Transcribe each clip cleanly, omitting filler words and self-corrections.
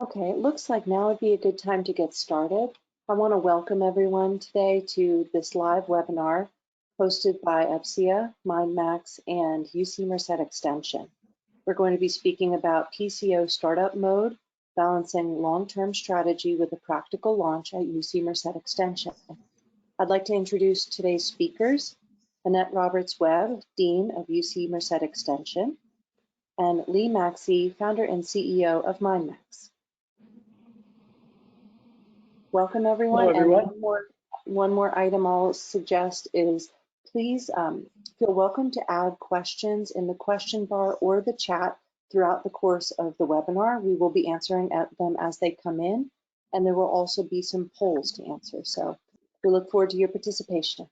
Okay, it looks like now would be a good time to get started. I want to welcome everyone today to this live webinar hosted by EPSIA, MindMax, and UC Merced Extension. We're going to be speaking about PCO startup mode, balancing long-term strategy with a practical launch at UC Merced Extension. I'd like to introduce today's speakers, Annette Webb, Dean of UC Merced Extension, and Maxey, founder and CEO of MindMax. Welcome everyone. Hello, everyone. And one more item I'll suggest is please feel welcome to add questions in the question bar or the chat throughout the course of the webinar. We will be answering them as they come in, and there will also be some polls to answer. So we look forward to your participation.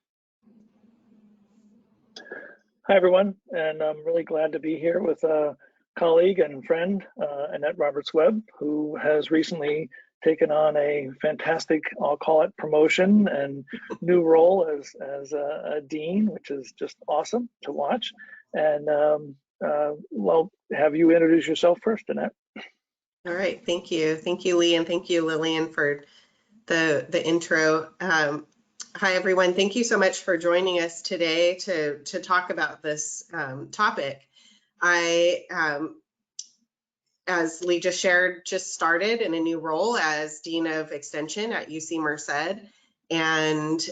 Hi, everyone, and I'm really glad to be here with a colleague and friend, Annette Webb, who has recently taken on a fantastic, I'll call it promotion and new role as a dean, which is just awesome to watch. And well, have you introduce yourself first, Annette? All right, thank you, Lee, and thank you, Lillian, for the intro. Hi, everyone. Thank you so much for joining us today to talk about this topic. As Lee just shared, just started in a new role as Dean of Extension at UC Merced, and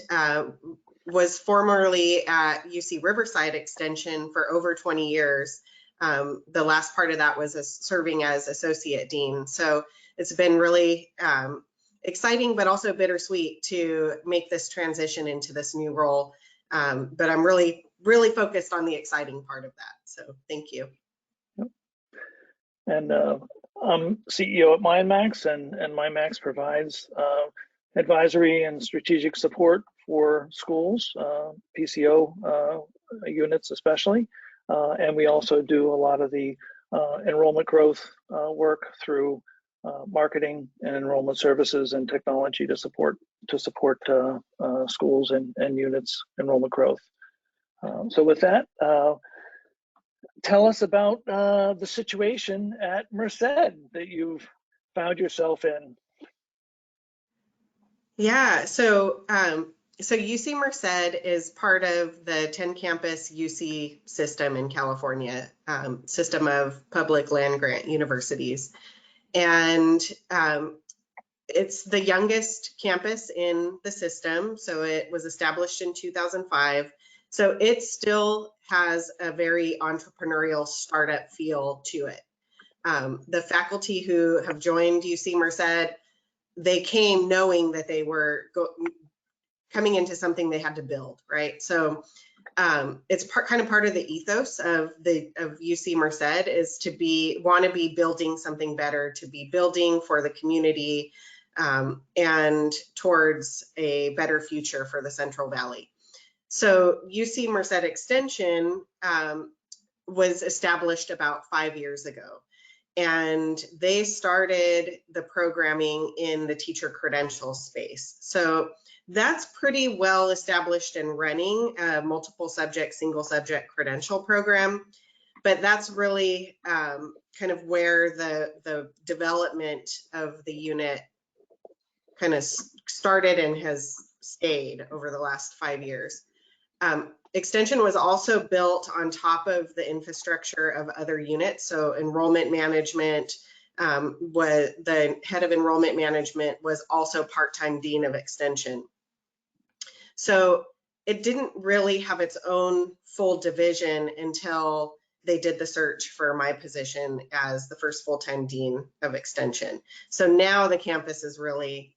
was formerly at UC Riverside Extension for over 20 years. The last part of that was serving as Associate Dean. So it's been really exciting, but also bittersweet to make this transition into this new role. But I'm really focused on the exciting part of that. So thank you. And I'm CEO at MindMax, and MindMax provides advisory and strategic support for schools, PCO units especially, and we also do a lot of the enrollment growth work through marketing and enrollment services and technology to support schools and units enrollment growth. So with that, tell us about the situation at Merced that you've found yourself in. Yeah, so UC Merced is part of the 10-campus UC system in California, system of public land-grant universities. And it's the youngest campus in the system, so it was established in 2005. So it still has a very entrepreneurial startup feel to it. The faculty who have joined UC Merced, they came knowing that they were coming into something they had to build, right? So it's kind of part of the ethos of UC Merced is to want to be building something better, to be building for the community and towards a better future for the Central Valley. So UC Merced Extension was established about 5 years ago, and they started the programming in the teacher credential space. So that's pretty well established and running a multiple subject, single subject credential program, but that's really kind of where the development of the unit kind of started and has stayed over the last 5 years. Extension was also built on top of the infrastructure of other units. So enrollment management, the head of enrollment management was also part-time dean of Extension. So it didn't really have its own full division until they did the search for my position as the first full-time dean of Extension. So now the campus is really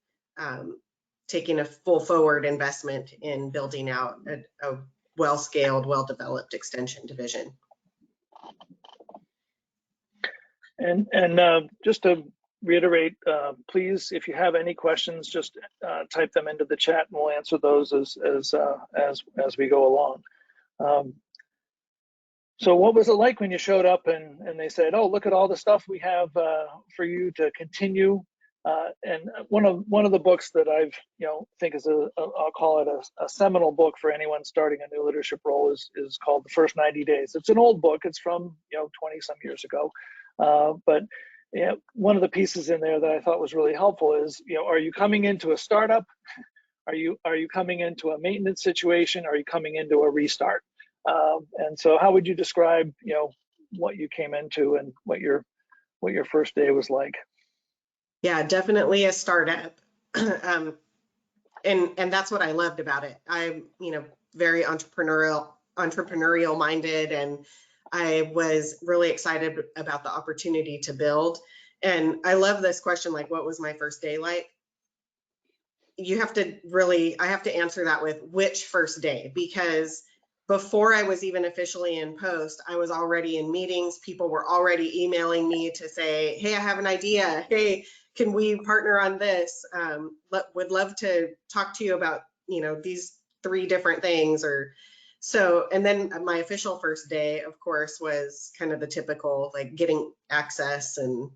taking a full forward investment in building out a well-scaled, well-developed extension division. And just to reiterate, please, if you have any questions, just type them into the chat, and we'll answer those as we go along. So what was it like when you showed up and they said, "Oh, look at all the stuff we have for you to continue"? And one of the books that I've think is I'll call it a seminal book for anyone starting a new leadership role is called The First 90 Days. It's an old book. It's from 20 some years ago, but yeah, one of the pieces in there that I thought was really helpful is, are you coming into a startup? Are you coming into a maintenance situation? Are you coming into a restart? And so how would you describe, what you came into and what your first day was like? Yeah, definitely a startup. And that's what I loved about it. I'm, very entrepreneurial minded, and I was really excited about the opportunity to build. And I love this question, like, what was my first day like? I have to answer that with which first day, because before I was even officially in post, I was already in meetings. People were already emailing me to say, hey, I have an idea. Hey, can we partner on this? Would love to talk to you about, these 3 different things. And then my official first day, of course, was kind of the typical, like, getting access and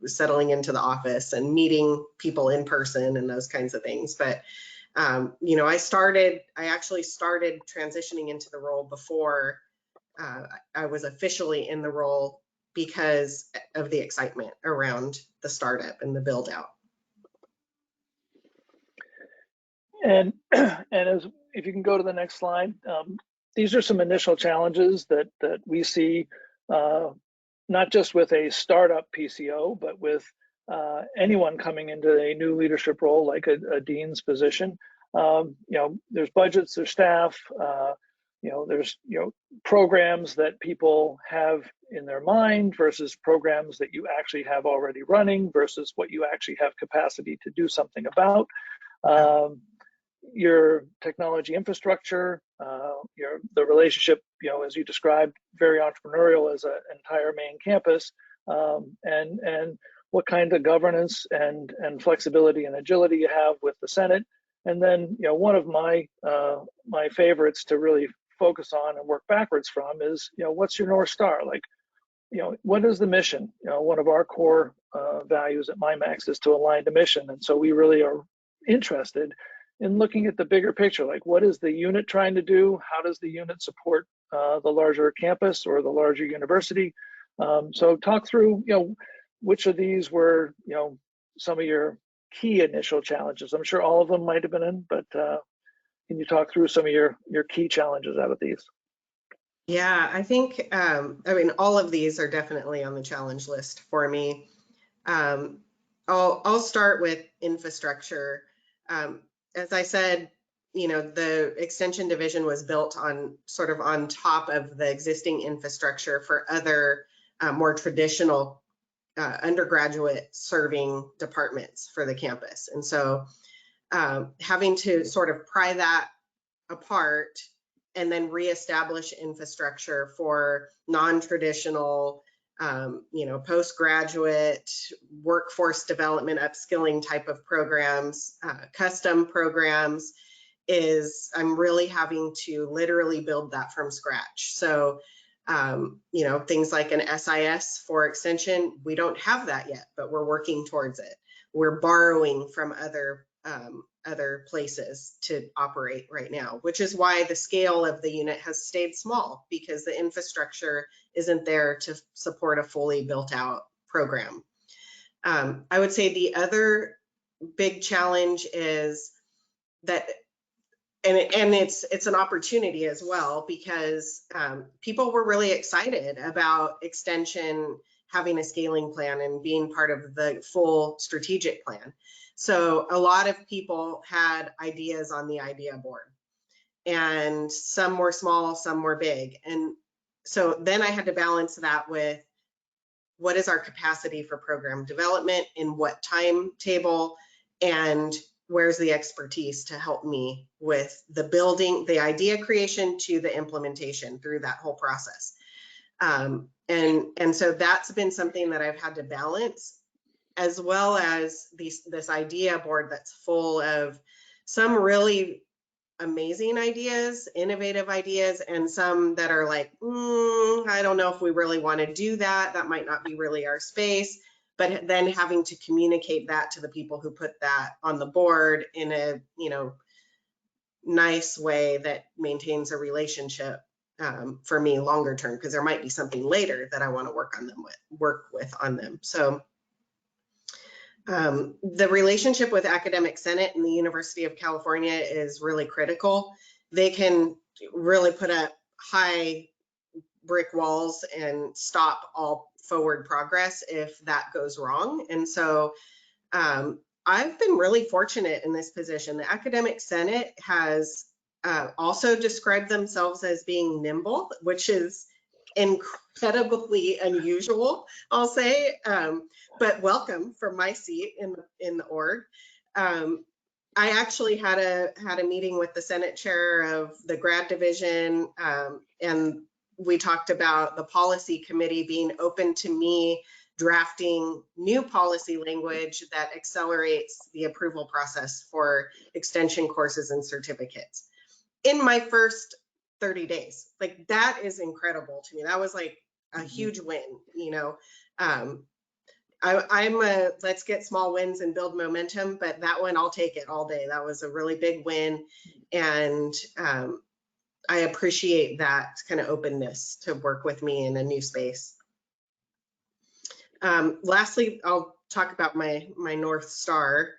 settling into the office and meeting people in person and those kinds of things. But, I actually started transitioning into the role before I was officially in the role, because of the excitement around the startup and the build out. And if you can go to the next slide, these are some initial challenges that we see, not just with a startup PCO, but with anyone coming into a new leadership role like a dean's position. There's budgets, there's staff, there's programs that people have in their mind versus programs that you actually have already running versus what you actually have capacity to do something about. Your technology infrastructure, the relationship, as you described, very entrepreneurial as an entire main campus, and what kind of governance and flexibility and agility you have with the Senate. And then, one of my favorites to really focus on and work backwards from is, what's your North Star? Like, what is the mission? One of our core values at MindMax is to align to mission. And so we really are interested in looking at the bigger picture, like, what is the unit trying to do? How does the unit support the larger campus or the larger university? So talk through, which of these were, some of your key initial challenges. I'm sure all of them might have been in, but can you talk through some of your key challenges out of these? Yeah, I think, all of these are definitely on the challenge list for me. I'll start with infrastructure. As I said, the extension division was built on top of the existing infrastructure for other more traditional undergraduate serving departments for the campus. And so having to sort of pry that apart and then reestablish infrastructure for non-traditional, postgraduate workforce development, upskilling type of programs, custom programs, I'm really having to literally build that from scratch. So, things like an SIS for extension, we don't have that yet, but we're working towards it. We're borrowing from other places to operate right now, which is why the scale of the unit has stayed small, because the infrastructure isn't there to support a fully built out program. I would say the other big challenge is that, and it's an opportunity as well, because people were really excited about extension having a scaling plan and being part of the full strategic plan. So a lot of people had ideas on the idea board, and some were small, some were big. And so then I had to balance that with, what is our capacity for program development, in what timetable, and where's the expertise to help me with the building, the idea creation to the implementation through that whole process. And so that's been something that I've had to balance, as well as this idea board that's full of some really amazing ideas, innovative ideas, and some that are like, I don't know if we really want to do that. That might not be really our space. But then having to communicate that to the people who put that on the board in a nice way that maintains a relationship for me longer term, because there might be something later that I want to work with on them. So the relationship with Academic Senate and the University of California is really critical. They can really put up high brick walls and stop all forward progress if that goes wrong. And so I've been really fortunate in this position. The Academic Senate has also described themselves as being nimble, which is incredibly unusual, I'll say, but welcome from my seat in the org. I actually had a meeting with the Senate chair of the grad division, and we talked about the policy committee being open to me drafting new policy language that accelerates the approval process for extension courses and certificates in my first 30 days. Like, that is incredible to me. That was like a huge win, you know. I'm a let's get small wins and build momentum, but that one, I'll take it all day. That was a really big win. And I appreciate that kind of openness to work with me in a new space. Lastly, I'll talk about my North Star.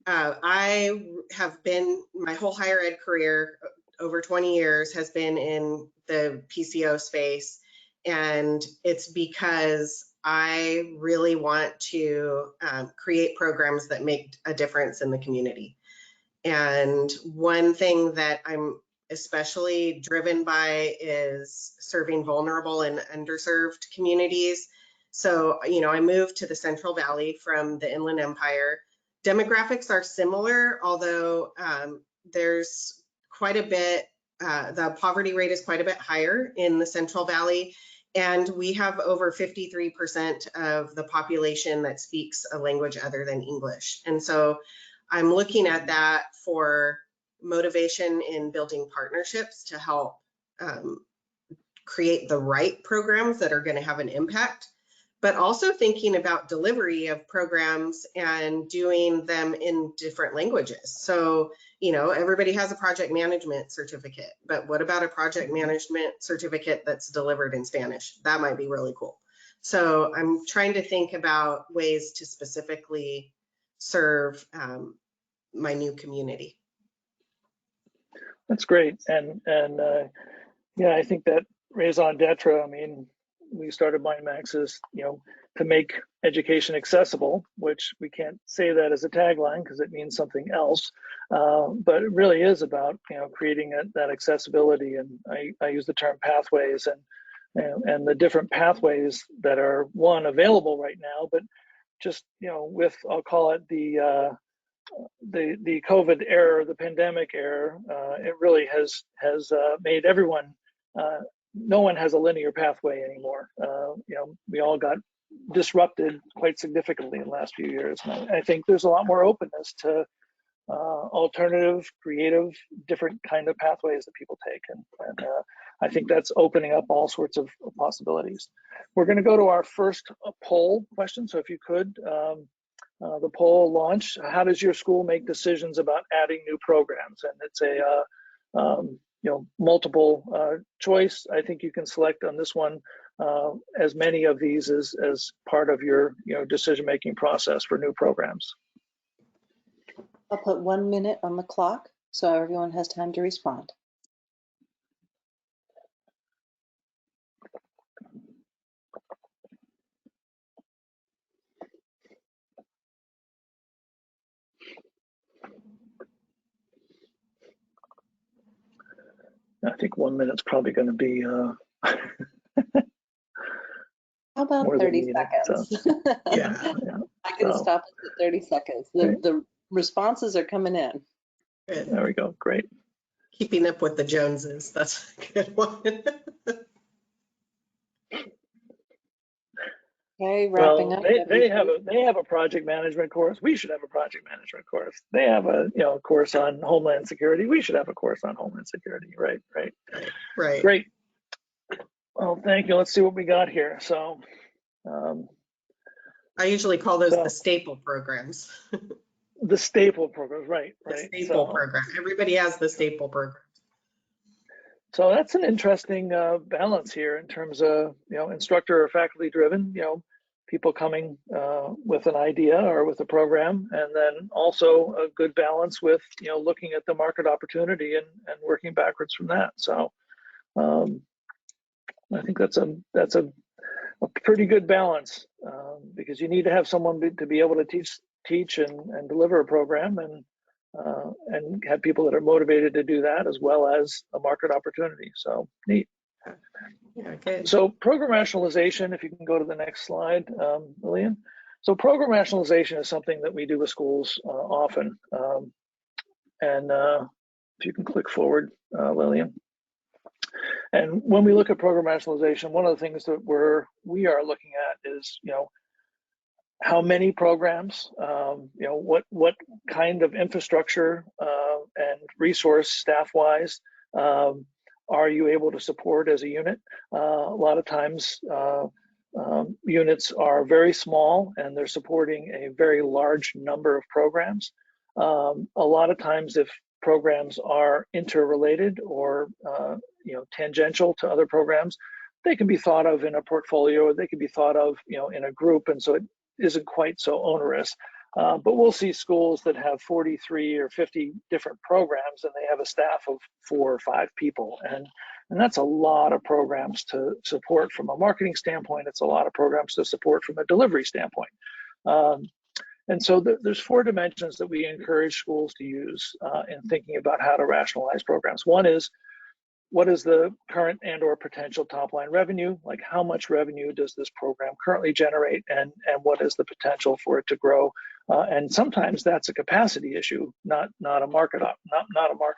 I have been, my whole higher ed career, over 20 years, has been in the PCO space. And it's because I really want to create programs that make a difference in the community. And one thing that I'm especially driven by is serving vulnerable and underserved communities. So, you know, I moved to the Central Valley from the Inland Empire. Demographics are similar, although there's quite a bit, the poverty rate is quite a bit higher in the Central Valley. And we have over 53% of the population that speaks a language other than English. And so I'm looking at that for motivation in building partnerships to help create the right programs that are going to have an impact, but also thinking about delivery of programs and doing them in different languages. So, you know, everybody has a project management certificate, but what about a project management certificate that's delivered in Spanish? That might be really cool. So I'm trying to think about ways to specifically serve my new community. That's great. And yeah, I think that raison d'etre, I mean, we started MindMax as, you know, to make education accessible, which we can't say that as a tagline because it means something else. But it really is about, you know, creating that accessibility. And I use the term pathways and the different pathways that are, one, available right now, but just, you know, with, I'll call it the COVID era, the pandemic era, it really has made everyone, no one has a linear pathway anymore. You know, we all got disrupted quite significantly in the last few years. And I think there's a lot more openness to alternative, creative, different kind of pathways that people take. And I think that's opening up all sorts of possibilities. We're going to go to our first poll question. So if you could, the poll launch, how does your school make decisions about adding new programs? And it's a you know, multiple choice. I think you can select on this one as many of these as part of your, you know, decision-making process for new programs. I'll put 1 minute on the clock so everyone has time to respond. I think 1 minute's probably going to be How about 30 seconds? So. Yeah. I could stop at 30 seconds. The responses are coming in. Good. There we go. Great. Keeping up with the Joneses. That's a good one. Okay, wrapping up. They have a project management course. We should have a project management course. They have a, you know, course on Homeland Security. We should have a course on Homeland Security. Right. Great. Well, thank you. Let's see what we got here. So, I usually call those the staple programs. The staple programs, right? The staple program. Everybody has the staple program. So that's an interesting balance here in terms of, instructor or faculty driven, people coming with an idea or with a program, and then also a good balance with, looking at the market opportunity and working backwards from that. So I think that's a pretty good balance, because you need to have someone to be able to teach and deliver a program, and have people that are motivated to do that, as well as a market opportunity. So neat. Yeah, good. So program rationalization, if you can go to the next slide, Lillian. So program rationalization is something that we do with schools often. And if you can click forward, Lillian. And when we look at program rationalization, one of the things that we are looking at is, how many programs, what kind of infrastructure and resource staff-wise are you able to support as a unit? A lot of times units are very small and they're supporting a very large number of programs. A lot of times if programs are interrelated or tangential to other programs, they can be thought of in a portfolio, or they can be thought of in a group, and so it isn't quite so onerous. But we'll see schools that have 43 or 50 different programs, and they have a staff of 4 or 5 people, and that's a lot of programs to support from a marketing standpoint. It's a lot of programs to support from a delivery standpoint. And so there's 4 dimensions that we encourage schools to use in thinking about how to rationalize programs. One is, what is the current and or potential top line revenue? Like, how much revenue does this program currently generate, and what is the potential for it to grow? And sometimes that's a capacity issue, not a market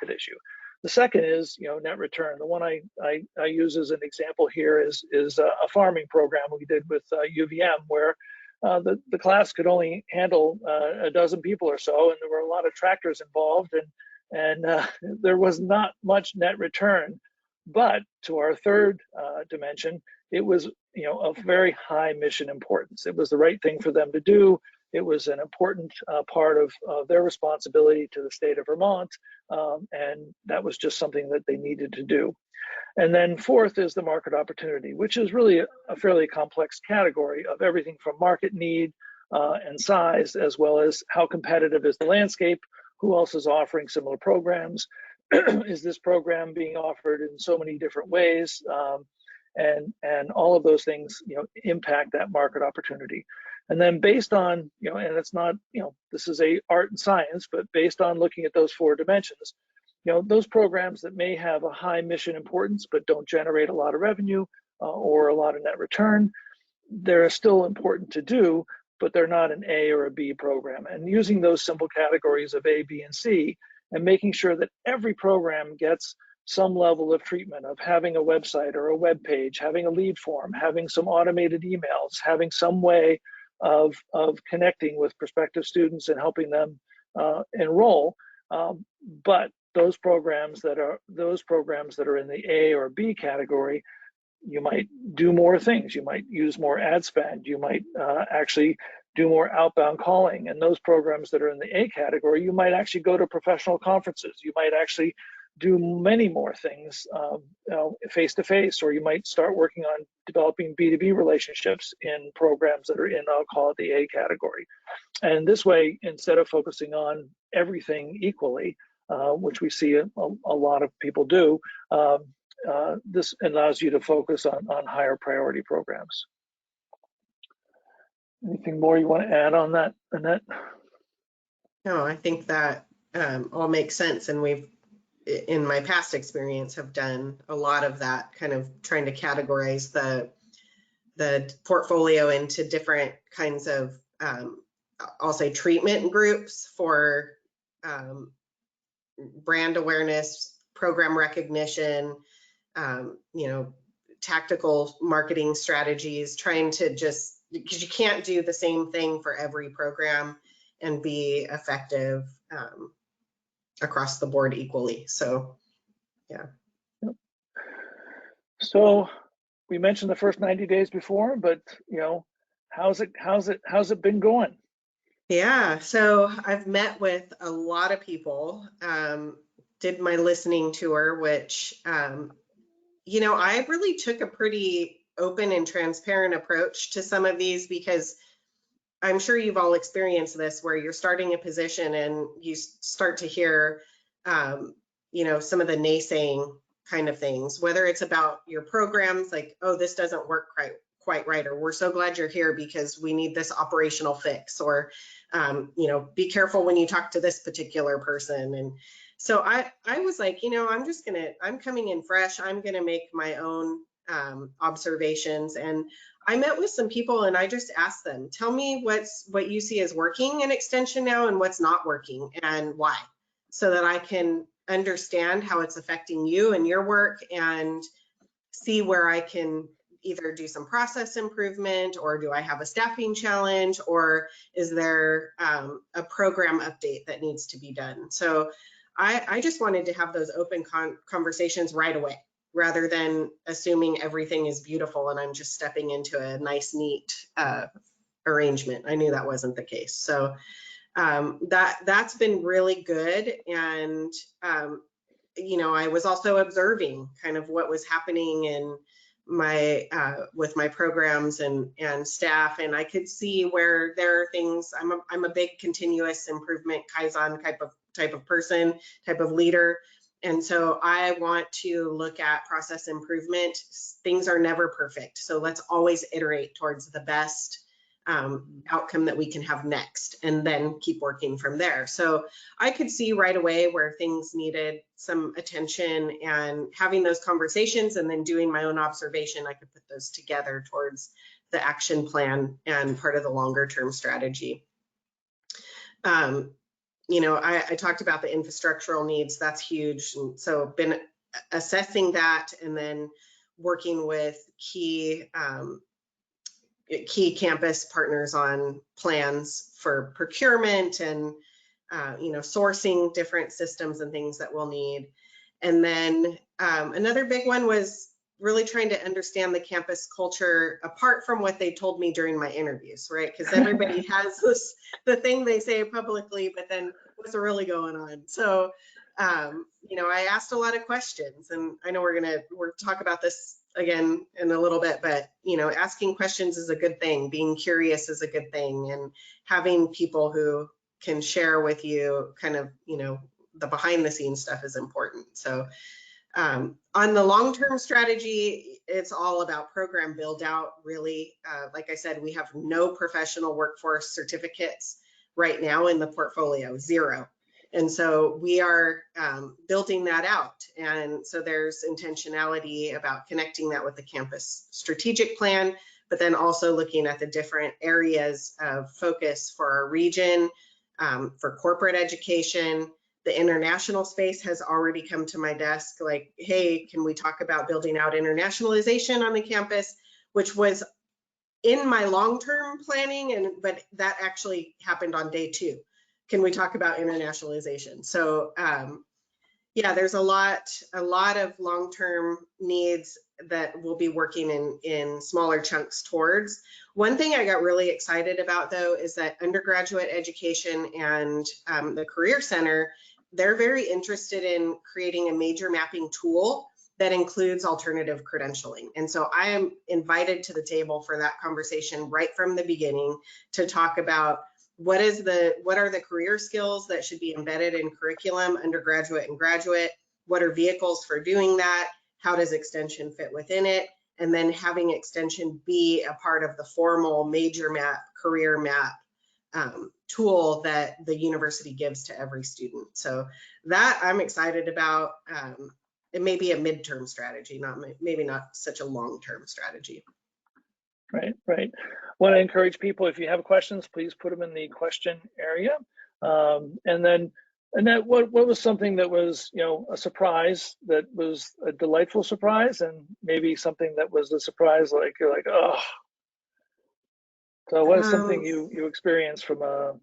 issue. The second is, net return. The one I use as an example here is a farming program we did with UVM, where the class could only handle a dozen people or so, and there were a lot of tractors involved, and there was not much net return. But to our third dimension, it was of very high mission importance. It was the right thing for them to do. It was an important part of their responsibility to the state of Vermont, and that was just something that they needed to do. And then fourth is the market opportunity, which is really a fairly complex category of everything from market need and size, as well as how competitive is the landscape, who else is offering similar programs, is this program being offered in so many different ways, and all of those things impact that market opportunity. And then based on, and it's not, this is a art and science, but based on looking at those 4 dimensions, those programs that may have a high mission importance but don't generate a lot of revenue or a lot of net return, they're still important to do, but they're not an A or a B program. And using those simple categories of A, B, and C, and making sure that every program gets some level of treatment of having a website or a web page, having a lead form, having some automated emails, having some way of connecting with prospective students and helping them enroll. But those programs that are in the A or B category, you might do more things. You might use more ad spend. You might actually do more outbound calling. And those programs that are in the A category, you might actually go to professional conferences. You might actually do many more things face-to-face, or you might start working on developing B2B relationships in programs that are in, I'll call it the A category. And this way, instead of focusing on everything equally, which we see a lot of people do, this allows you to focus on higher priority programs. Anything more you want to add on that, Annette? No, I think that all makes sense. And we've, in my past experience, have done a lot of that, kind of trying to categorize the portfolio into different kinds of, I'll say, treatment groups for brand awareness, program recognition, tactical marketing strategies, trying to just, because you can't do the same thing for every program and be effective across the board equally. So, yeah. So we mentioned the first 90 days before, but how's it been going? Yeah, so I've met with a lot of people, did my listening tour, which you know, I really took a pretty open and transparent approach to some of these, because I'm sure you've all experienced this, where you're starting a position and you start to hear, you know, some of the naysaying kind of things, whether it's about your programs, like, oh, this doesn't work quite right, or we're so glad you're here because we need this operational fix, or, you know, be careful when you talk to this particular person. And so I was like, you know, I'm coming in fresh. I'm going to make my own observations. And I met with some people and I just asked them, tell me what you see is working in extension now and what's not working and why, so that I can understand how it's affecting you and your work, and see where I can either do some process improvement, or do I have a staffing challenge, or is there a program update that needs to be done. So I just wanted to have those open conversations right away, rather than assuming everything is beautiful and I'm just stepping into a nice, neat arrangement. I knew that wasn't the case. So that's been really good. And, you know, I was also observing kind of what was happening in my with my programs and staff, and I could see where there are things. I'm a big continuous improvement Kaizen type of person, type of leader. And so I want to look at process improvement. Things are never perfect, so let's always iterate towards the best outcome that we can have next, and then keep working from there. So I could see right away where things needed some attention, and having those conversations and then doing my own observation, I could put those together towards the action plan and part of the longer term strategy. You know, I talked about the infrastructural needs. That's huge. And so been assessing that, and then working with key campus partners on plans for procurement and, you know, sourcing different systems and things that we'll need. And then another big one was really trying to understand the campus culture apart from what they told me during my interviews, right? Because everybody has the thing they say publicly, but then what's really going on? So, you know, I asked a lot of questions, and I know we'll talk about this again in a little bit, but, you know, asking questions is a good thing. Being curious is a good thing, and having people who can share with you kind of, you know, the behind the scenes stuff is important. So on the long-term strategy, it's all about program build out, really. Like I said, we have no professional workforce certificates right now in the portfolio, 0. And so we are building that out. And so there's intentionality about connecting that with the campus strategic plan, but then also looking at the different areas of focus for our region, for corporate education. The international space has already come to my desk, like, hey, can we talk about building out internationalization on the campus, which was in my long-term planning, but that actually happened on day 2. Can we talk about internationalization? So yeah, there's a lot of long-term needs that we'll be working in smaller chunks towards. One thing I got really excited about, though, is that undergraduate education and the Career Center, they're very interested in creating a major mapping tool that includes alternative credentialing. And so I am invited to the table for that conversation right from the beginning to talk about what are the career skills that should be embedded in curriculum, undergraduate and graduate? What are vehicles for doing that? How does extension fit within it? And then having extension be a part of the formal major map, career map tool that the university gives to every student. So that I'm excited about. It may be a midterm strategy, maybe not such a long-term strategy. Right. Want to encourage people, if you have questions, please put them in the question area. And then, Annette, what was something that was, you know, a surprise, that was a delightful surprise, and maybe something that was a surprise, like you're like, oh. So what is something you experienced from a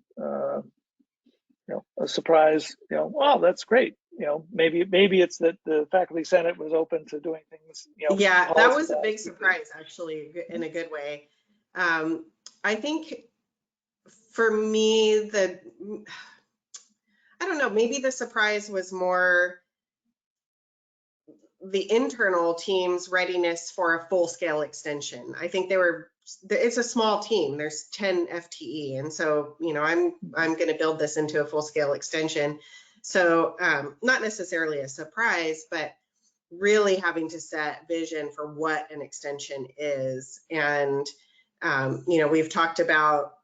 surprise, you know, oh, that's great. You know, maybe it's that the faculty senate was open to doing things, you know. Yeah, that was a big surprise, actually, in a good way. I think for me, I don't know, maybe the surprise was more the internal team's readiness for a full-scale extension. I think it's a small team. There's 10 FTE, and so I'm going to build this into a full-scale extension. So not necessarily a surprise, but really having to set vision for what an extension is. And we've talked about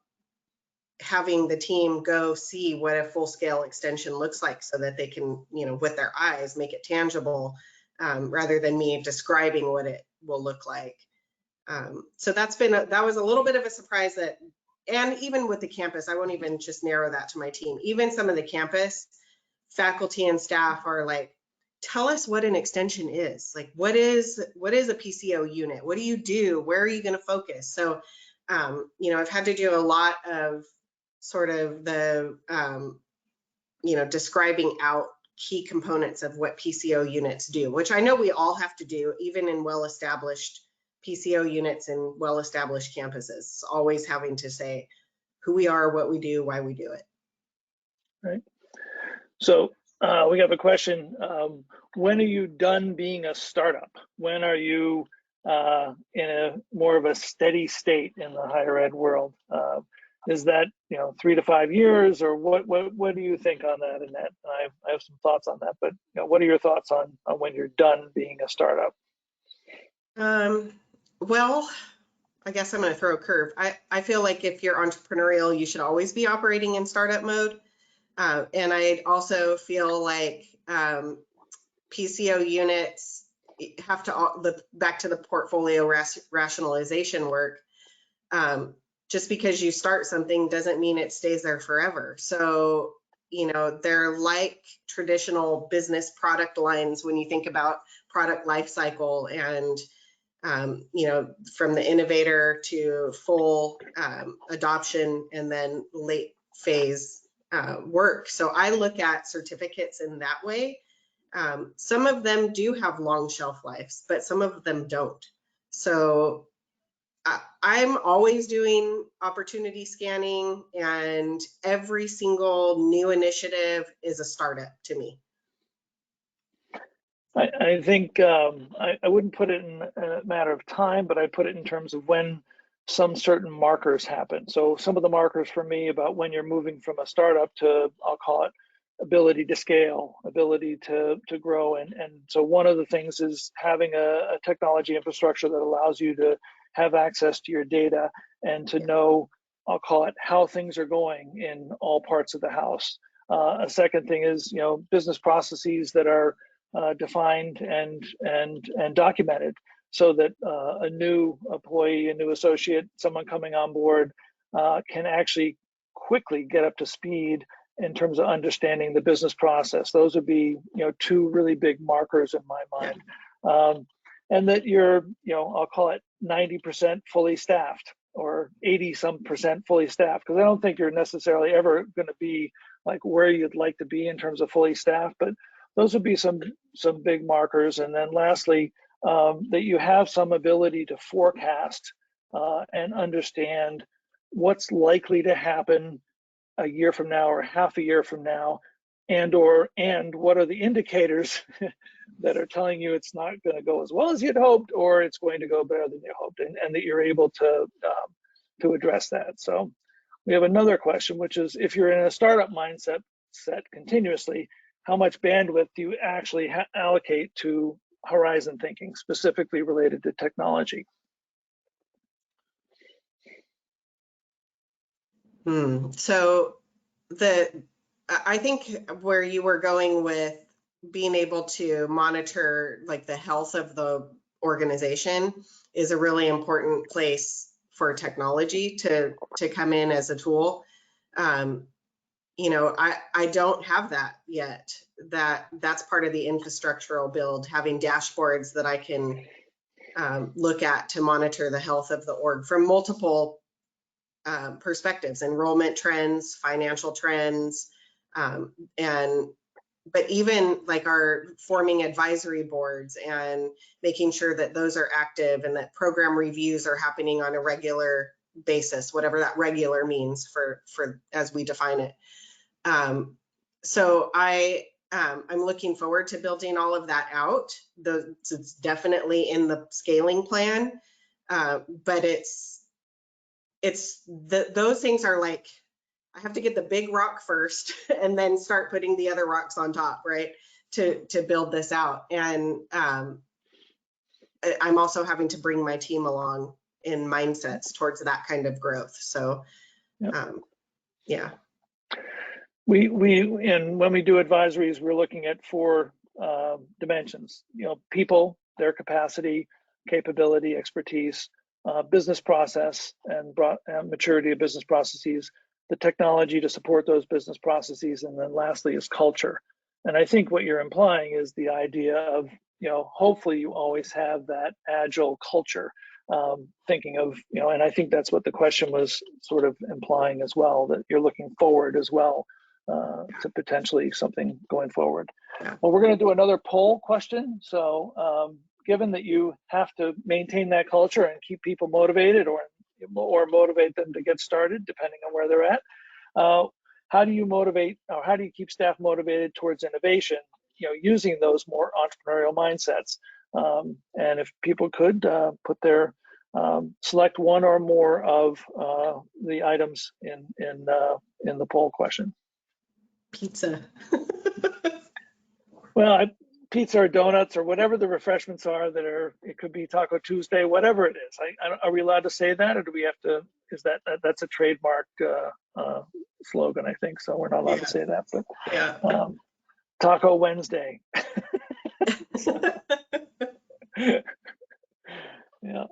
having the team go see what a full-scale extension looks like, so that they can, with their eyes, make it tangible, rather than me describing what it will look like. So that was a little bit of a surprise, and even with the campus, I won't even just narrow that to my team. Even some of the campus faculty and staff are like, tell us what an extension is. Like, what is a PCO unit? What do you do? Where are you going to focus? So, I've had to do a lot of sort of the, describing out key components of what PCO units do, which I know we all have to do, even in well-established PCO units and well-established campuses. It's always having to say who we are, what we do, why we do it. Right. So we have a question. When are you done being a startup? When are you in a more of a steady state in the higher ed world? Is that 3 to 5 years, or what do you think on that, Annette? I have some thoughts on that, but what are your thoughts on when you're done being a startup? Well, I guess I'm going to throw a curve. I feel like if you're entrepreneurial, you should always be operating in startup mode. And I also feel like PCO units have to, back to the portfolio rationalization work, just because you start something doesn't mean it stays there forever. So, they're like traditional business product lines when you think about product life cycle and, from the innovator to full adoption and then late phase work. So I look at certificates in that way. Some of them do have long shelf lives, but some of them don't. So I'm always doing opportunity scanning, and every single new initiative is a startup to me. I think I wouldn't put it in a matter of time, but I put it in terms of when some certain markers happen. So some of the markers for me about when you're moving from a startup to, I'll call it, ability to scale, ability to grow. And so one of the things is having a technology infrastructure that allows you to have access to your data and to know, I'll call it, how things are going in all parts of the house. A second thing is, business processes that are defined and documented, so that a new employee, a new associate, someone coming on board can actually quickly get up to speed in terms of understanding the business process. Those would be, two really big markers in my mind. And that you're, I'll call it 90% fully staffed, or 80-some% fully staffed, because I don't think you're necessarily ever going to be like where you'd like to be in terms of fully staffed, but those would be some big markers. And then lastly, that you have some ability to forecast and understand what's likely to happen a year from now or half a year from now, and what are the indicators that are telling you it's not going to go as well as you'd hoped, or it's going to go better than you hoped, and that you're able to address that. So we have another question, which is, if you're in a startup mindset continuously, how much bandwidth do you actually allocate to horizon thinking, specifically related to technology? So I think where you were going with being able to monitor like the health of the organization is a really important place for technology to come in as a tool. I don't have that yet. That's part of the infrastructural build, having dashboards that I can look at to monitor the health of the org from multiple perspectives: enrollment trends, financial trends, but even like our forming advisory boards and making sure that those are active and that program reviews are happening on a regular basis, whatever that regular means for as we define it. So I I'm looking forward to building all of that out. It's definitely in the scaling plan, but those things are like, I have to get the big rock first and then start putting the other rocks on top, right? To build this out. And I'm also having to bring my team along in mindsets towards that kind of growth. So, Yep. Yeah. And when we do advisories, we're looking at 4 dimensions. People, their capacity, capability, expertise, business process, and maturity of business processes, the technology to support those business processes, and then lastly is culture. And I think what you're implying is the idea of, hopefully you always have that agile culture, thinking of, and I think that's what the question was sort of implying as well, that you're looking forward as well to potentially something going forward. Yeah. Well, we're going to do another poll question. So given that you have to maintain that culture and keep people motivated or motivate them to get started, depending on where they're at, how do you motivate, or how do you keep staff motivated towards innovation, using those more entrepreneurial mindsets? And if people could put their select one or more of the items in the poll question. Pizza. Well, pizza or donuts or whatever the refreshments are that are, it could be Taco Tuesday, whatever it is. Are we allowed to say that, or do we have to, that's a trademark slogan, I think, so we're not allowed to say that, but Yeah. Taco Wednesday. Yeah.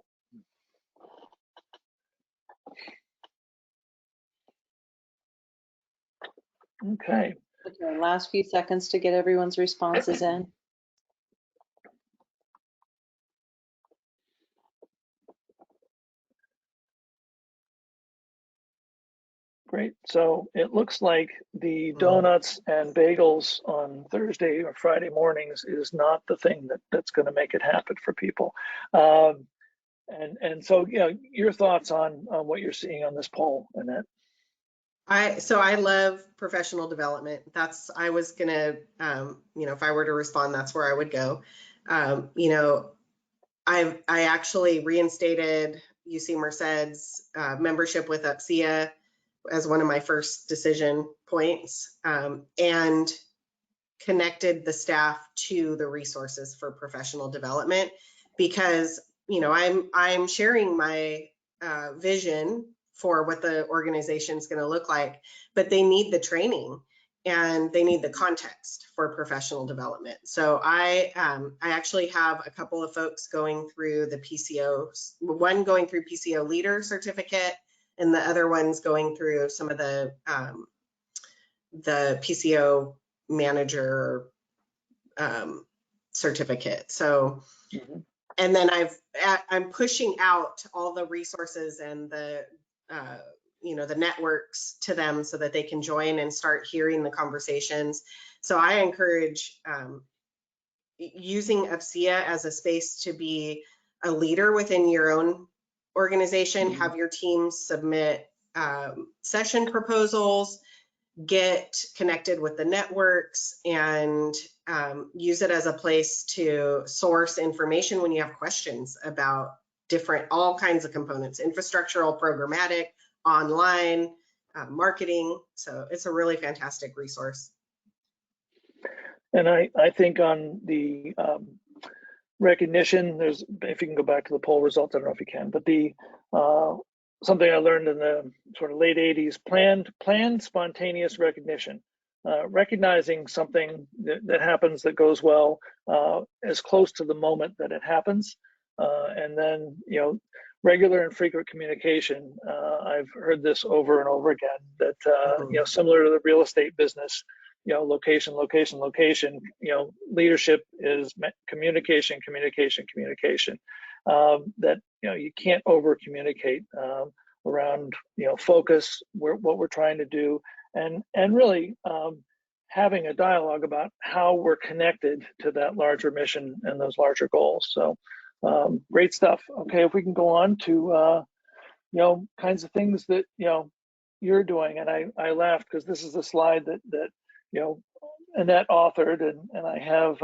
Okay. Okay, last few seconds to get everyone's responses in. Great. So it looks like the donuts and bagels on Thursday or Friday mornings is not the thing that's going to make it happen for people. And so, your thoughts on what you're seeing on this poll, Annette? I love professional development. I was gonna, if I were to respond, that's where I would go. I actually reinstated UC Merced's membership with UPSIA as one of my first decision points, and connected the staff to the resources for professional development, because I'm sharing my vision for what the organization is going to look like, but they need the training and they need the context for professional development. So I actually have a couple of folks going through the PCO, one going through PCO leader certificate, and the other one's going through some of the PCO manager certificate. So, and then I'm pushing out all the resources and the the networks to them so that they can join and start hearing the conversations. So I encourage using UPSIA as a space to be a leader within your own organization. Have your team submit session proposals, get connected with the networks, and use it as a place to source information when you have questions about all kinds of components, infrastructural, programmatic, online, marketing. So it's a really fantastic resource. And I think on the recognition, if you can go back to the poll results, I don't know if you can, but something I learned in the sort of late 80s, planned spontaneous recognition, recognizing something that happens that goes well as close to the moment that it happens, and then regular and frequent communication. I've heard this over and over again, that similar to the real estate business, location, leadership is communication. That you can't over communicate around focus, what we're trying to do, and really having a dialogue about how we're connected to that larger mission and those larger goals. So great stuff. Okay, if we can go on to kinds of things that you're doing, and I laughed because this is a slide that Annette authored, and I have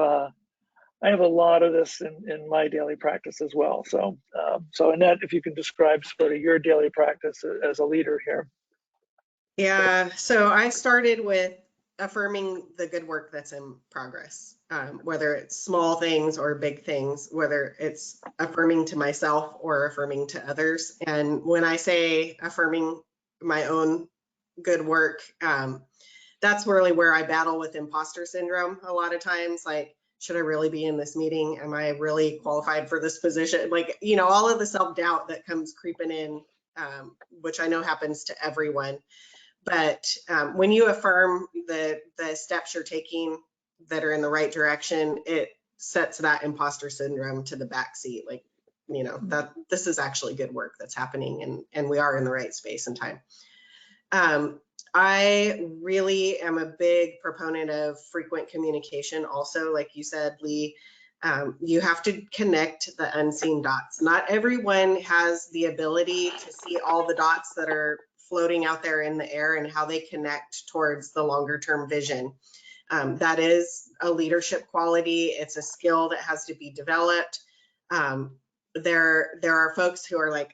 a lot of this in my daily practice as well. So, so Annette, if you can describe sort of your daily practice as a leader here. Yeah, so I started with affirming the good work that's in progress, whether it's small things or big things, whether it's affirming to myself or affirming to others. And when I say affirming my own good work, that's really where I battle with imposter syndrome a lot of times. Like, should I really be in this meeting? Am I really qualified for this position? Like, all of the self-doubt that comes creeping in, which I know happens to everyone. But when you affirm the steps you're taking that are in the right direction, it sets that imposter syndrome to the back seat. Like, that this is actually good work that's happening, and we are in the right space and time. I really am a big proponent of frequent communication. Also, like you said, Lee, you have to connect the unseen dots. Not everyone has the ability to see all the dots that are floating out there in the air and how they connect towards the longer term vision. That is a leadership quality. It's a skill that has to be developed. There are folks who are like,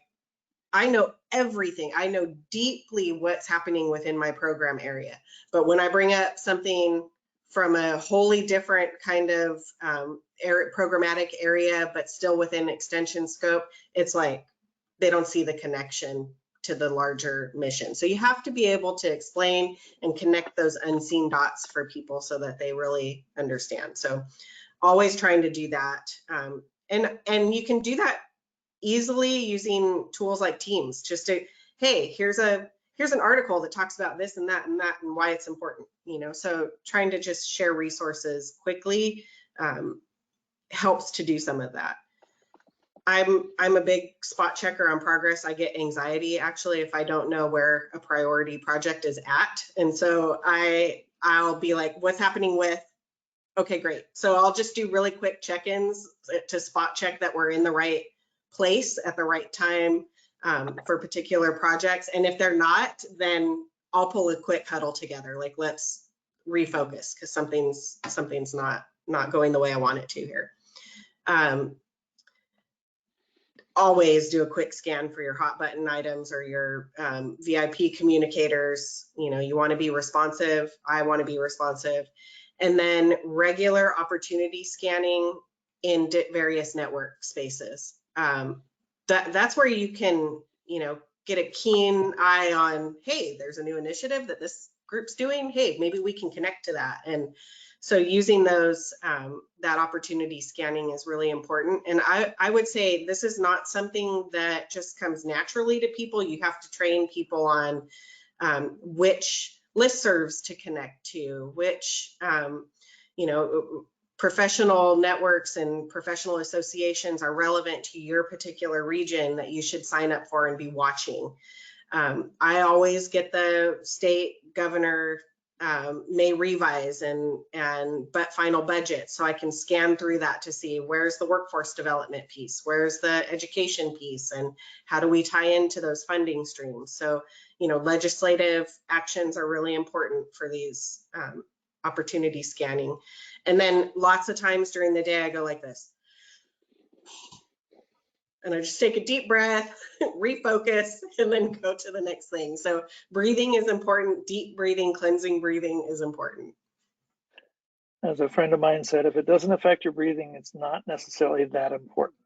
I know everything. I know deeply what's happening within my program area. But when I bring up something from a wholly different kind of programmatic area, but still within extension scope, it's like they don't see the connection to the larger mission. So you have to be able to explain and connect those unseen dots for people so that they really understand. So always trying to do that. And you can do that easily using tools like Teams, just to, hey, here's an article that talks about this and that and that and why it's important, so trying to just share resources quickly helps to do some of that. I'm a big spot checker on progress. I get anxiety actually if I don't know where a priority project is at, and so I'll be like, what's happening with, okay, great. So I'll just do really quick check-ins to spot check that we're in the right place at the right time for particular projects. And if they're not, then I'll pull a quick huddle together. Like, let's refocus because something's not going the way I want it to here. Always do a quick scan for your hot button items or your VIP communicators. You want to be responsive. I want to be responsive. And then regular opportunity scanning in various network spaces. That's where you can, get a keen eye on, hey, there's a new initiative that this group's doing. Hey, maybe we can connect to that. And so using those, that opportunity scanning is really important. And I would say this is not something that just comes naturally to people. You have to train people on which listservs to connect to, which, professional networks and professional associations are relevant to your particular region that you should sign up for and be watching. I always get the state governor may revise but final budget, so I can scan through that to see where's the workforce development piece, where's the education piece, and how do we tie into those funding streams. So, legislative actions are really important for these opportunity scanning. And then lots of times during the day, I go like this. And I just take a deep breath, refocus, and then go to the next thing. So breathing is important. Deep breathing, cleansing breathing is important. As a friend of mine said, if it doesn't affect your breathing, it's not necessarily that important.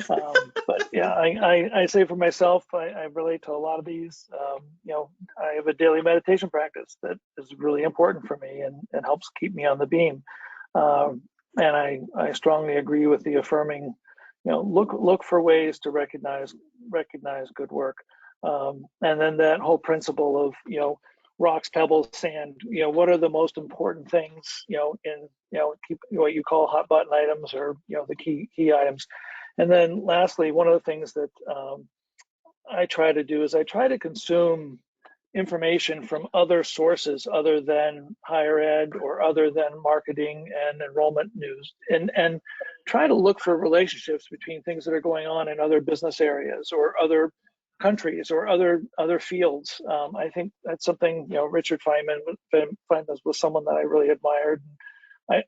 But yeah, I say for myself, I relate to a lot of these. I have a daily meditation practice that is really important for me and helps keep me on the beam. And I strongly agree with the affirming, look for ways to recognize good work. And then that whole principle of, rocks, pebbles, sand, what are the most important things, in, keep what you call hot button items or, the key items. And then lastly, one of the things that I try to do is I try to consume information from other sources other than higher ed or other than marketing and enrollment news, and try to look for relationships between things that are going on in other business areas or other countries or other fields. I think that's something, Richard Feynman was someone that I really admired.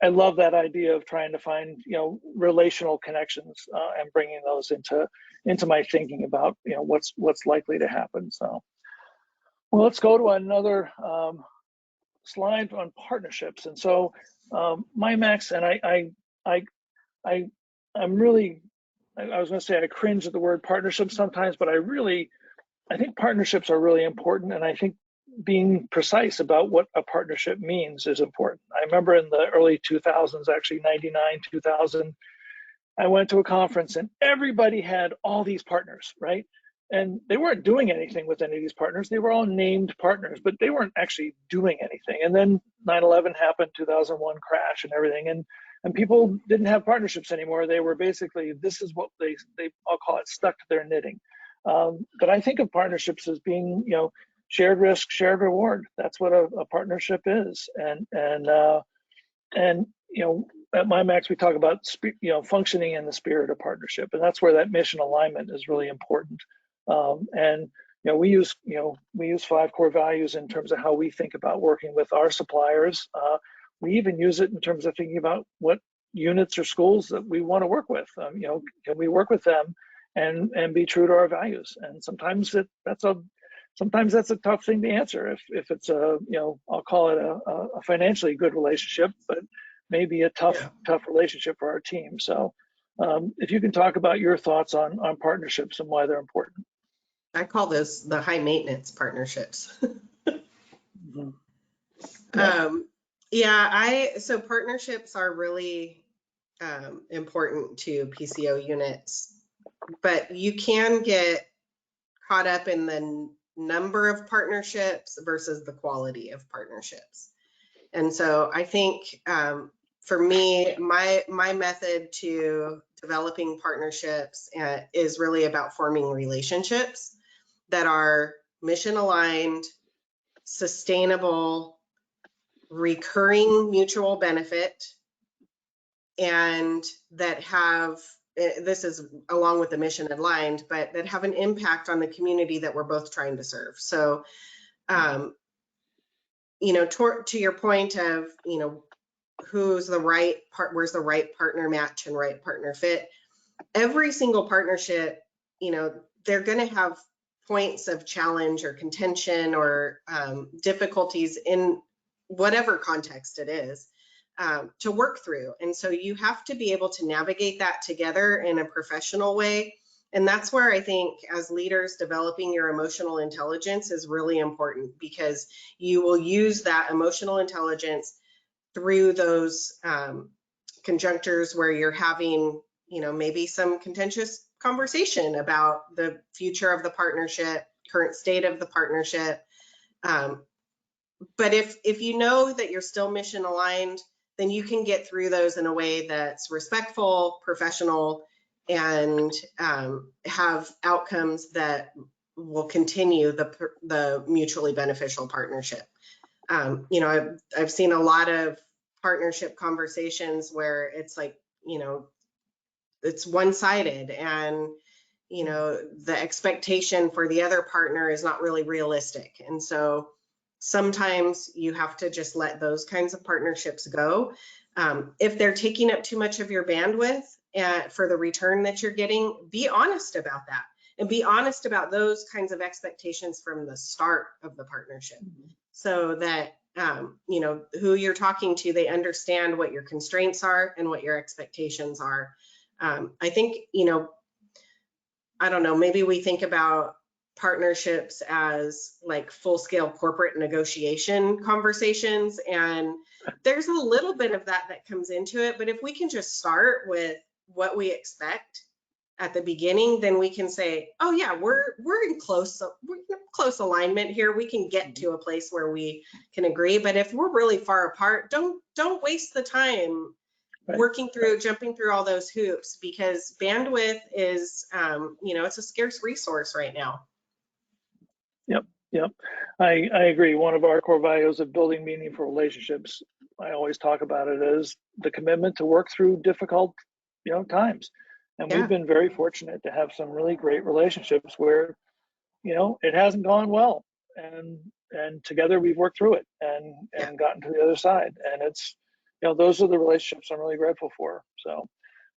I love that idea of trying to find, relational connections and bringing those into my thinking about, what's likely to happen. So, well, let's go to another slide on partnerships. And so, MindMax, and I'm really, I was going to say I cringe at the word partnership sometimes, but I think partnerships are really important, and I think being precise about what a partnership means is important. I remember in the early 2000s, actually 99, 2000, I went to a conference and everybody had all these partners, right? And they weren't doing anything with any of these partners. They were all named partners, but they weren't actually doing anything. And then 9/11 happened, 2001 crash and everything. And people didn't have partnerships anymore. They were basically, this is what they I'll call it, stuck to their knitting. But I think of partnerships as being, shared risk, shared reward. That's what a partnership is. And at MindMax, we talk about, functioning in the spirit of partnership. And that's where that mission alignment is really important. We use 5 core values in terms of how we think about working with our suppliers. We even use it in terms of thinking about what units or schools that we want to work with. Can we work with them and be true to our values? And sometimes that's a tough thing to answer if it's I'll call it a financially good relationship, but maybe a tough relationship for our team. So if you can talk about your thoughts on partnerships and why they're important. I call this the high maintenance partnerships. Mm-hmm. So partnerships are really important to PCO units, but you can get caught up in the number of partnerships versus the quality of partnerships. And so I think for me, my method to developing partnerships is really about forming relationships that are mission aligned, sustainable, recurring mutual benefit, and that have, this is along with the mission aligned, but that have an impact on the community that we're both trying to serve. So, to your point of, who's the right part, where's the right partner match and right partner fit, every single partnership, they're going to have points of challenge or contention or difficulties in whatever context it is to work through. And so you have to be able to navigate that together in a professional way. And that's where I think as leaders, developing your emotional intelligence is really important, because you will use that emotional intelligence through those conjunctures where you're having, maybe some contentious conversation about the future of the partnership, current state of the partnership. But if you know that you're still mission aligned, then you can get through those in a way that's respectful, professional, and have outcomes that will continue the mutually beneficial partnership. I've seen a lot of partnership conversations where it's like, it's one-sided, and the expectation for the other partner is not really realistic. And so sometimes you have to just let those kinds of partnerships go. If they're taking up too much of your bandwidth for the return that you're getting, be honest about that, and be honest about those kinds of expectations from the start of the partnership, so that who you're talking to, they understand what your constraints are and what your expectations are. I think, I don't know, maybe we think about partnerships as like full-scale corporate negotiation conversations, and there's a little bit of that comes into it. But if we can just start with what we expect at the beginning, then we can say, oh yeah, we're in close alignment here. We can get to a place where we can agree. But if we're really far apart, don't waste the time working through, jumping through all those hoops, because bandwidth is, it's a scarce resource right now. Yep. I agree. One of our core values of building meaningful relationships, I always talk about it as the commitment to work through difficult, times. And we've been very fortunate to have some really great relationships where it hasn't gone well, and together we've worked through it and gotten to the other side. And it's, those are the relationships I'm really grateful for. So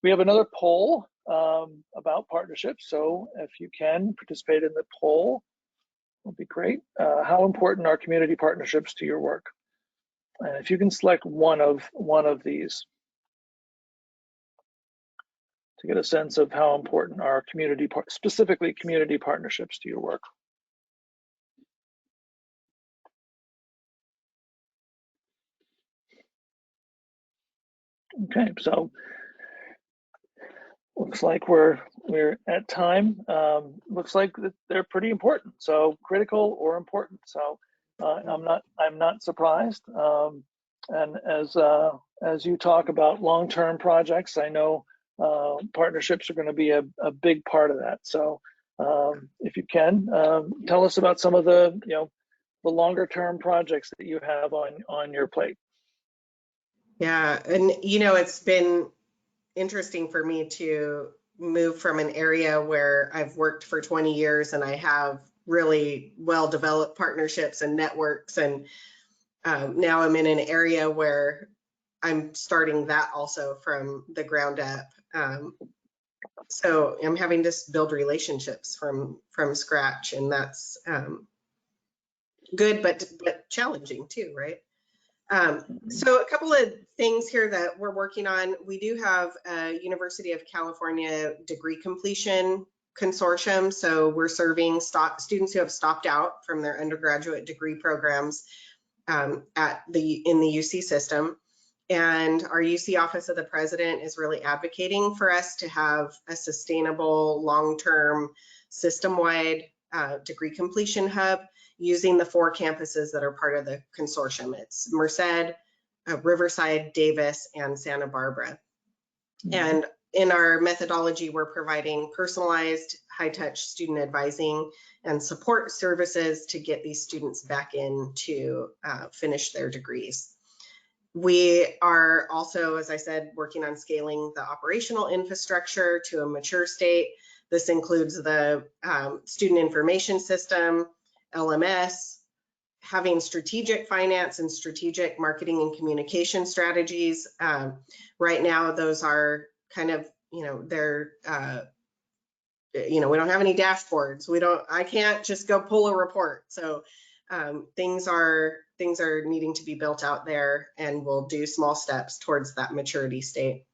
we have another poll about partnerships. So if you can participate in the poll, it would be great. How important are community partnerships to your work? And if you can select one of these to get a sense of how important are specifically community partnerships to your work. Okay, so looks like we're at time. Looks like that they're pretty important. So critical or important. So I'm not surprised. And as you talk about long-term projects, I know partnerships are going to be a big part of that. So if you can tell us about some of the the longer-term projects that you have on your plate. Yeah, and it's been interesting for me to move from an area where I've worked for 20 years and I have really well-developed partnerships and networks, and now I'm in an area where I'm starting that also from the ground up. So I'm having to build relationships from scratch, and that's good, but challenging too, right? So a couple of things here that we're working on. We do have a University of California degree completion consortium. So we're serving students who have stopped out from their undergraduate degree programs in the UC system. And our UC Office of the President is really advocating for us to have a sustainable, long-term, system-wide degree completion hub using the 4 campuses that are part of the consortium. It's Merced, Riverside, Davis, and Santa Barbara. Mm-hmm. And in our methodology, we're providing personalized, high-touch student advising and support services to get these students back in to finish their degrees. We are also, as I said, working on scaling the operational infrastructure to a mature state. This includes the student information system, LMS, having strategic finance and strategic marketing and communication strategies. Right now, those are kind of, they're, we don't have any dashboards. I can't just go pull a report. So things are needing to be built out there, and we'll do small steps towards that maturity state.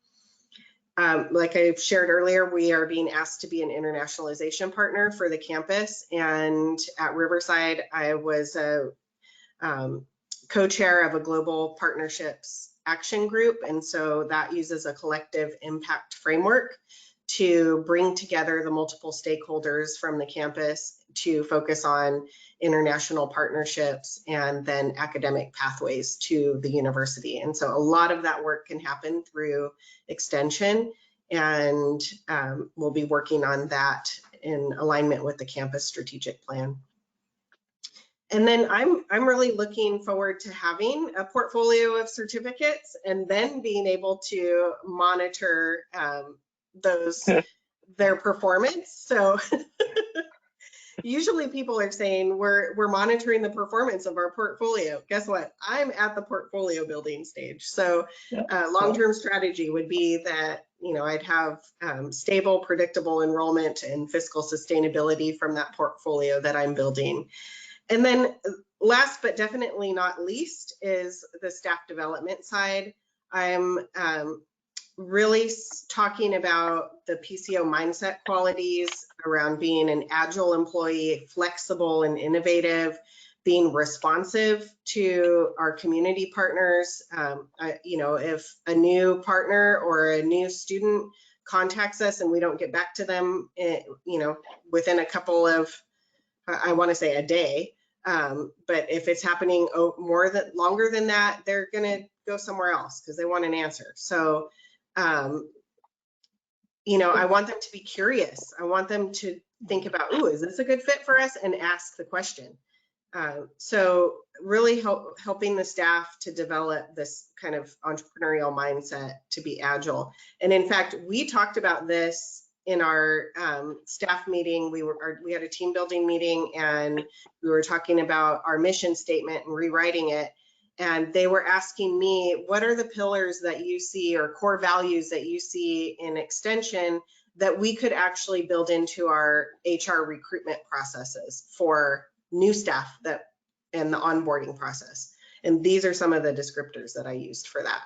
Like I shared earlier, we are being asked to be an internationalization partner for the campus. And at Riverside, I was a co-chair of a global partnerships action group. And so that uses a collective impact framework to bring together the multiple stakeholders from the campus to focus on international partnerships and then academic pathways to the university. And so a lot of that work can happen through extension, and we'll be working on that in alignment with the campus strategic plan. And then I'm really looking forward to having a portfolio of certificates and then being able to monitor their performance. So usually people are saying we're monitoring the performance of our portfolio. Guess what? I'm at the portfolio building stage. So long-term strategy would be that I'd have stable, predictable enrollment and fiscal sustainability from that portfolio that I'm building. And then last but definitely not least is the staff development side. I'm really talking about the PCO mindset qualities around being an agile employee, flexible and innovative, being responsive to our community partners. If a new partner or a new student contacts us and we don't get back to them, within a couple of, I want to say a day, but if it's happening longer than that, they're going to go somewhere else because they want an answer. So I want them to be curious. I want them to think about, ooh, is this a good fit for us? And ask the question. So really helping the staff to develop this kind of entrepreneurial mindset to be agile. And in fact, we talked about this in our staff meeting, we had a team building meeting, and we were talking about our mission statement and rewriting it. And they were asking me, what are the pillars that you see or core values that you see in extension that we could actually build into our HR recruitment processes for new staff and the onboarding process. And these are some of the descriptors that I used for that.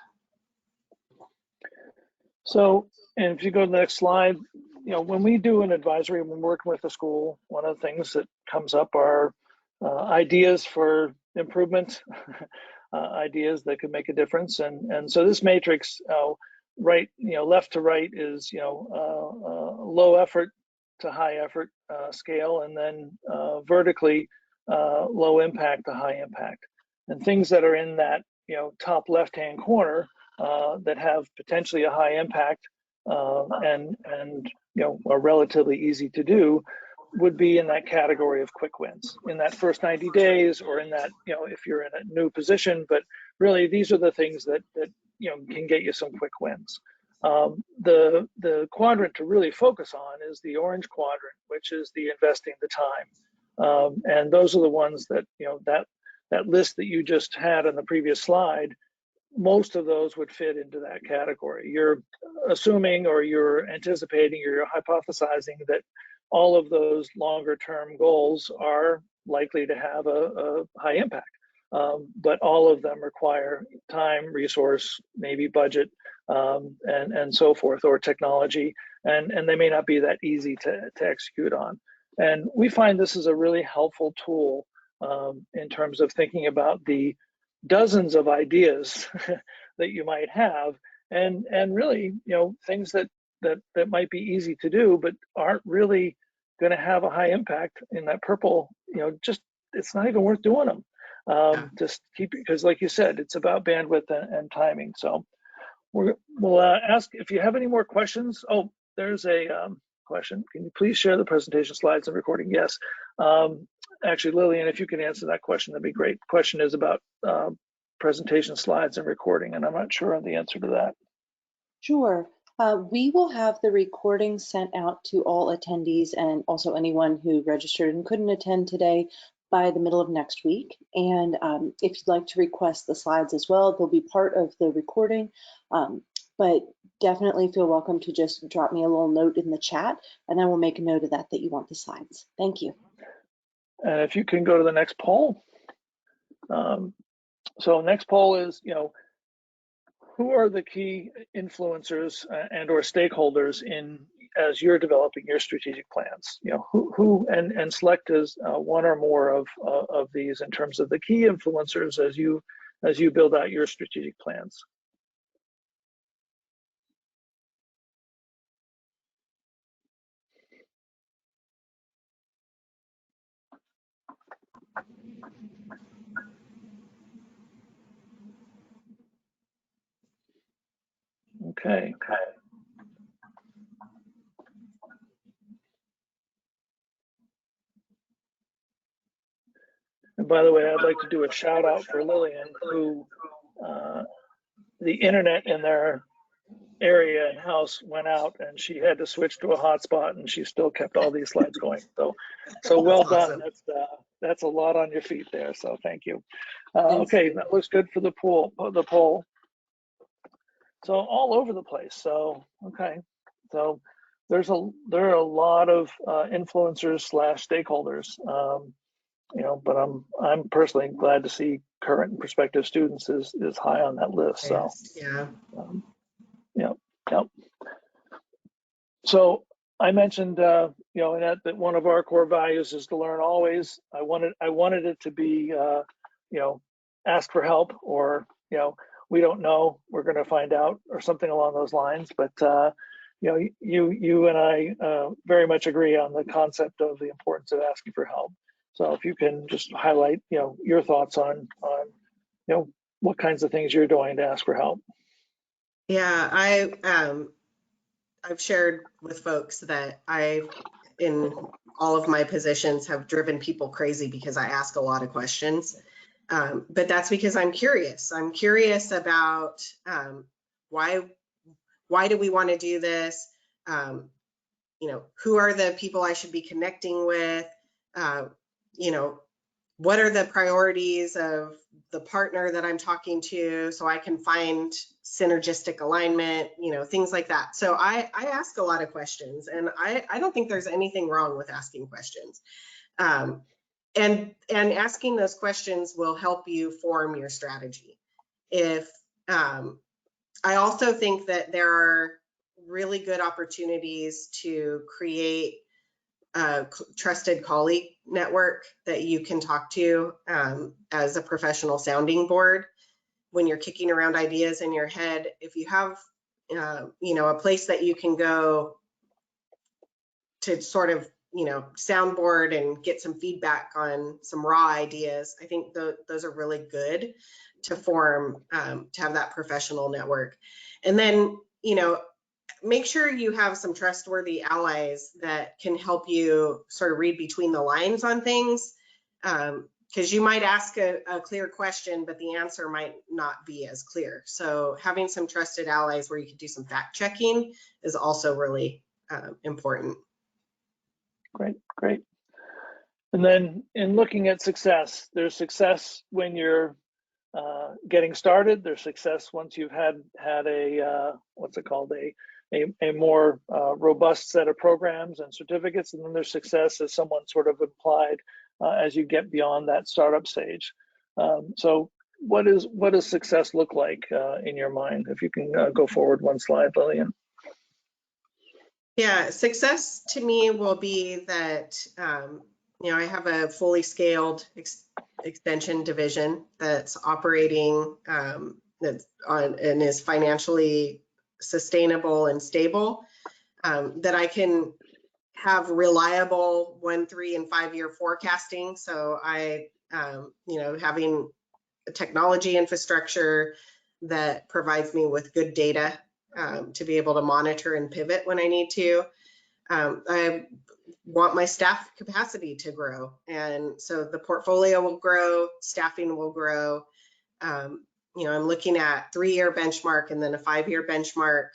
So, and if you go to the next slide, when we do an advisory, when we're working with the school, one of the things that comes up are ideas for improvement, ideas that could make a difference. And so this matrix, left to right is, low effort to high effort scale, and then vertically low impact to high impact. And things that are in that, top left-hand corner that have potentially a high impact and are relatively easy to do would be in that category of quick wins in that first 90 days, or in that, if you're in a new position. But really, these are the things that can get you some quick wins. The quadrant to really focus on is the orange quadrant, which is the investing the time. And those are the ones that, that list that you just had on the previous slide, most of those would fit into that category. You're assuming, or you're anticipating, or you're hypothesizing that all of those longer term goals are likely to have a high impact. But all of them require time, resource, maybe budget, and so forth, or technology, and they may not be that easy to execute on. And we find this is a really helpful tool in terms of thinking about the dozens of ideas that you might have, and really, things that might be easy to do, but aren't really going to have a high impact. In that purple, just it's not even worth doing them. Just keep, because like you said, it's about bandwidth and timing. So we'll ask if you have any more questions. Oh, there's a question. Can you please share the presentation slides and recording? Yes. Actually, Lillian, if you can answer that question, that'd be great. Question is about presentation slides and recording, and I'm not sure on the answer to that. Sure. We will have the recording sent out to all attendees, and also anyone who registered and couldn't attend today, by the middle of next week. And if you'd like to request the slides as well, they'll be part of the recording. But definitely feel welcome to just drop me a little note in the chat, and I will make a note of that you want the slides. Thank you. And if you can go to the next poll. So next poll is, who are the key influencers and or stakeholders as you're developing your strategic plans? Who and select as one or more of these in terms of the key influencers as you build out your strategic plans. Okay. And by the way, I'd like to do a shout out for Lillian, who the internet in their area and house went out, and she had to switch to a hotspot, and she still kept all these slides going. So well done. That's a lot on your feet there. So thank you. Okay, that looks good for the poll. So all over the place. So okay, so there are a lot of influencers / stakeholders, but I'm personally glad to see current and prospective students is high on that list. So yeah, yeah. So I mentioned Annette, that one of our core values is to learn always. I wanted it to be ask for help, or we don't know, we're going to find out, or something along those lines. But you and I very much agree on the concept of the importance of asking for help. So if you can just highlight your thoughts on what kinds of things you're doing to ask for help. Yeah, I've shared with folks that in all of my positions, have driven people crazy because I ask a lot of questions. But that's because I'm curious. I'm curious about why do we want to do this? who are the people I should be connecting with? What are the priorities of the partner that I'm talking to, so I can find synergistic alignment, things like that. So I ask a lot of questions, and I don't think there's anything wrong with asking questions. And asking those questions will help you form your strategy. I also think that there are really good opportunities to create a trusted colleague network that you can talk to as a professional sounding board when you're kicking around ideas in your head. If you have a place that you can go to sort of soundboard and get some feedback on some raw ideas, I think those are really good to form, to have that professional network. And then make sure you have some trustworthy allies that can help you sort of read between the lines on things, because you might ask a clear question, but the answer might not be as clear. So having some trusted allies where you can do some fact checking is also really important. Great. And then in looking at success, there's success when you're getting started. There's success once you've had a what's it called, a more robust set of programs and certificates, and then there's success, as someone sort of implied, as you get beyond that startup stage. So what does success look like in your mind? If you can go forward one slide, Lillian. Yeah, success to me will be that I have a fully scaled extension division that's operating and is financially sustainable and stable, that I can have reliable 1, 3, and 5 year forecasting. So having a technology infrastructure that provides me with good data to be able to monitor and pivot when I need to. I want my staff capacity to grow, and so the portfolio will grow, staffing will grow. I'm looking at 3-year benchmark and then a 5-year benchmark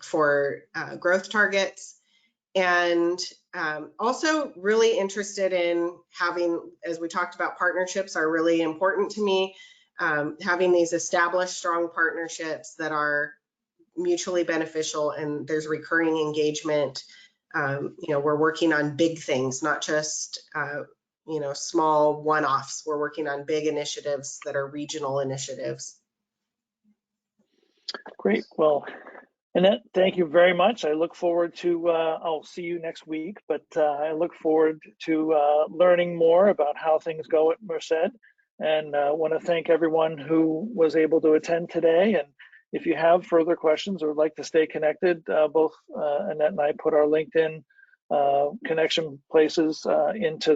for growth targets, and also really interested in having, as we talked about, partnerships are really important to me. Having these established, strong partnerships that are mutually beneficial and there's recurring engagement. We're working on big things, not just small one-offs. We're working on big initiatives that are regional initiatives. Great. Well, Annette, thank you very much. I look forward to, I'll see you next week, but I look forward to learning more about how things go at Merced, and want to thank everyone who was able to attend today. And if you have further questions or would like to stay connected, both Annette and I put our LinkedIn connection places into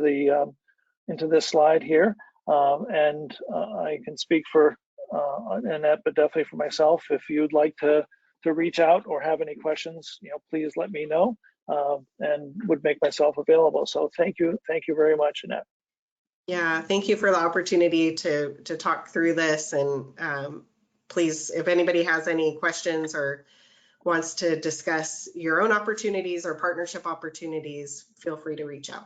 this slide here. And I can speak for Annette, but definitely for myself. If you'd like to reach out or have any questions, please let me know, and would make myself available. So thank you very much, Annette. Yeah, thank you for the opportunity to talk through this, and please, if anybody has any questions or wants to discuss your own opportunities or partnership opportunities, feel free to reach out.